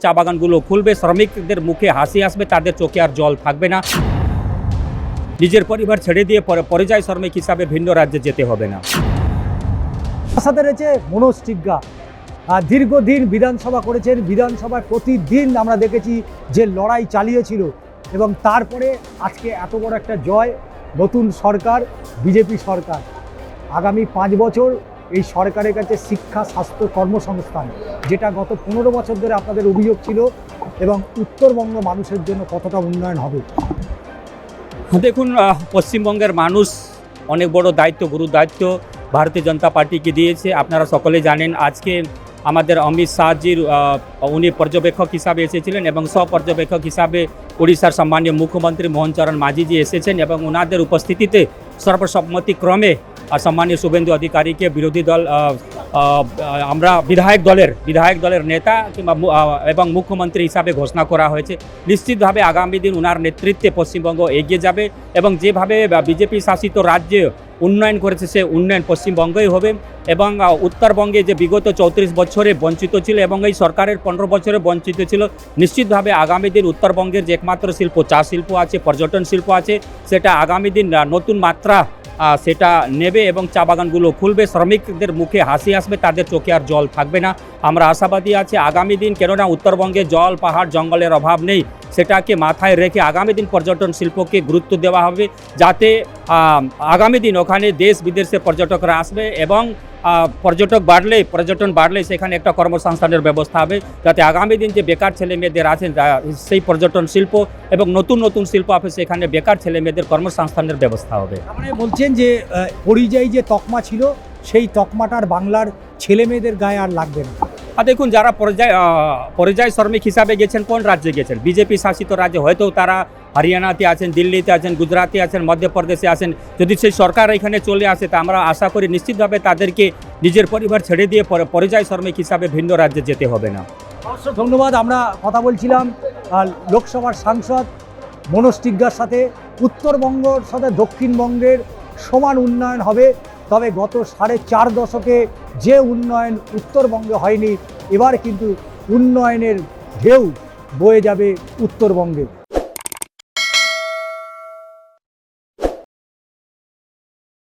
চা বাগানগুলো খুলবে, শ্রমিকদের মুখে হাসি আসবে, তাদের চোখে আর জল থাকবে না। নিজের পরিবার ছেড়ে দিয়ে পরিযায়ী শ্রমিক হিসাবে ভিন্ন রাজ্যে যেতে হবে না। সাথে রয়েছে মনোজ টিগ্গা। দীর্ঘদিন বিধানসভা করেছেন, বিধানসভায় প্রতিদিন আমরা দেখেছি যে লড়াই চালিয়েছিল এবং তারপরে আজকে এত বড় একটা জয়। নতুন সরকার, বিজেপি সরকার, আগামী 5 বছর এই সরকারের কাছে শিক্ষা, স্বাস্থ্য, কর্মসংস্থান, যেটা গত 15 বছর ধরে আপনাদের অভিযোগ ছিল, এবং উত্তরবঙ্গ মানুষের জন্য কতটা উন্নয়ন হবে। দেখুন, পশ্চিমবঙ্গের মানুষ অনেক বড় দায়িত্ব, গুরু দায়িত্ব ভারতীয় জনতা পার্টিকে দিয়েছে। আপনারা সকলে জানেন, আজকে আমাদের অমিত শাহজির উনি পর্যবেক্ষক হিসাবে এসেছিলেন এবং সপর্যবেক্ষক হিসাবে উড়িষ্যার সম্মানীয় মুখ্যমন্ত্রী মোহন চরণ মাঝিজি এসেছেন এবং ওনাদের উপস্থিতিতে সর্বসম্মতিক্রমে সম্মানীয় শুভেন্দু অধিকারীকে বিরোধী দল আমরা বিধায়ক দলের নেতা কিংবা এবং মুখ্যমন্ত্রী হিসাবে ঘোষণা করা হয়েছে। নিশ্চিতভাবে আগামী দিন ওনার নেতৃত্বে পশ্চিমবঙ্গ এগিয়ে যাবে এবং যেভাবে বিজেপি শাসিত রাজ্যে উন্নয়ন করেছে সে উন্নয়ন পশ্চিমবঙ্গই হবে। এবং উত্তরবঙ্গে যে বিগত 34 বছরে বঞ্চিত ছিল এবং এই সরকারের 15 বছরে বঞ্চিত ছিল, নিশ্চিতভাবে আগামী দিন উত্তরবঙ্গের যে একমাত্র শিল্প, চা শিল্প আছে, পর্যটন শিল্প আছে, সেটা আগামী দিন নতুন মাত্রা সেটা নেবে এবং চা বাগানগুলো খুলবে, শ্রমিকদের মুখে হাসি আসবে, তাদের চোখে আর জল থাকবে না। আমরা আশাবাদী আছি আগামী দিন, কেননা উত্তরবঙ্গে জল, পাহাড়, জঙ্গলের অভাব নেই, সেটাকে মাথায় রেখে আগামী দিন পর্যটন শিল্পকে গুরুত্ব দেওয়া হবে, যাতে আগামী দিন ওখানে দেশ বিদেশের পর্যটকরা আসবে এবং পর্যটন বাড়লে সেখানে একটা কর্মসংস্থানের ব্যবস্থা হবে, যাতে আগামী দিন যে বেকার ছেলে মেয়েদের আছেন সেই পর্যটন শিল্প এবং নতুন শিল্প আছে, সেখানে বেকার ছেলে মেয়েদের কর্মসংস্থানের ব্যবস্থা হবে। আপনি বলছেন যে পরিযায়ী যে তকমা ছিল, সেই তকমাটার বাংলার ছেলে মেয়েদের গায়ে আর লাগবে না। দেখুন, যারা পরিযায়ী শ্রমিক হিসাবে গেছেন, কোন রাজ্যে গেছেন? বিজেপি শাসিত রাজ্যে, হয়তো তারা হরিয়ানাতে আছেন, দিল্লিতে আছেন, গুজরাটে আছেন, মধ্যপ্রদেশে আছেন। যদি সেই সরকার এখানে চলে আসে, তা আমরা আশা করি নিশ্চিতভাবে তাদেরকে নিজের পরিবার ছেড়ে দিয়ে পরিযায়ী শ্রমিক হিসাবে ভিন্ন রাজ্যে যেতে হবে না। অবশ্যই ধন্যবাদ। আমরা কথা বলছিলাম লোকসভার সাংসদ মনোজ টিগ্গার সাথে। উত্তরবঙ্গর সাথে দক্ষিণবঙ্গের সমান উন্নয়ন হবে, তবে গত 4.5 দশকে যে উন্নয়ন উত্তরবঙ্গে হয়নি, এবার কিন্তু উন্নয়নের ঢেউ বয়ে যাবে উত্তরবঙ্গে।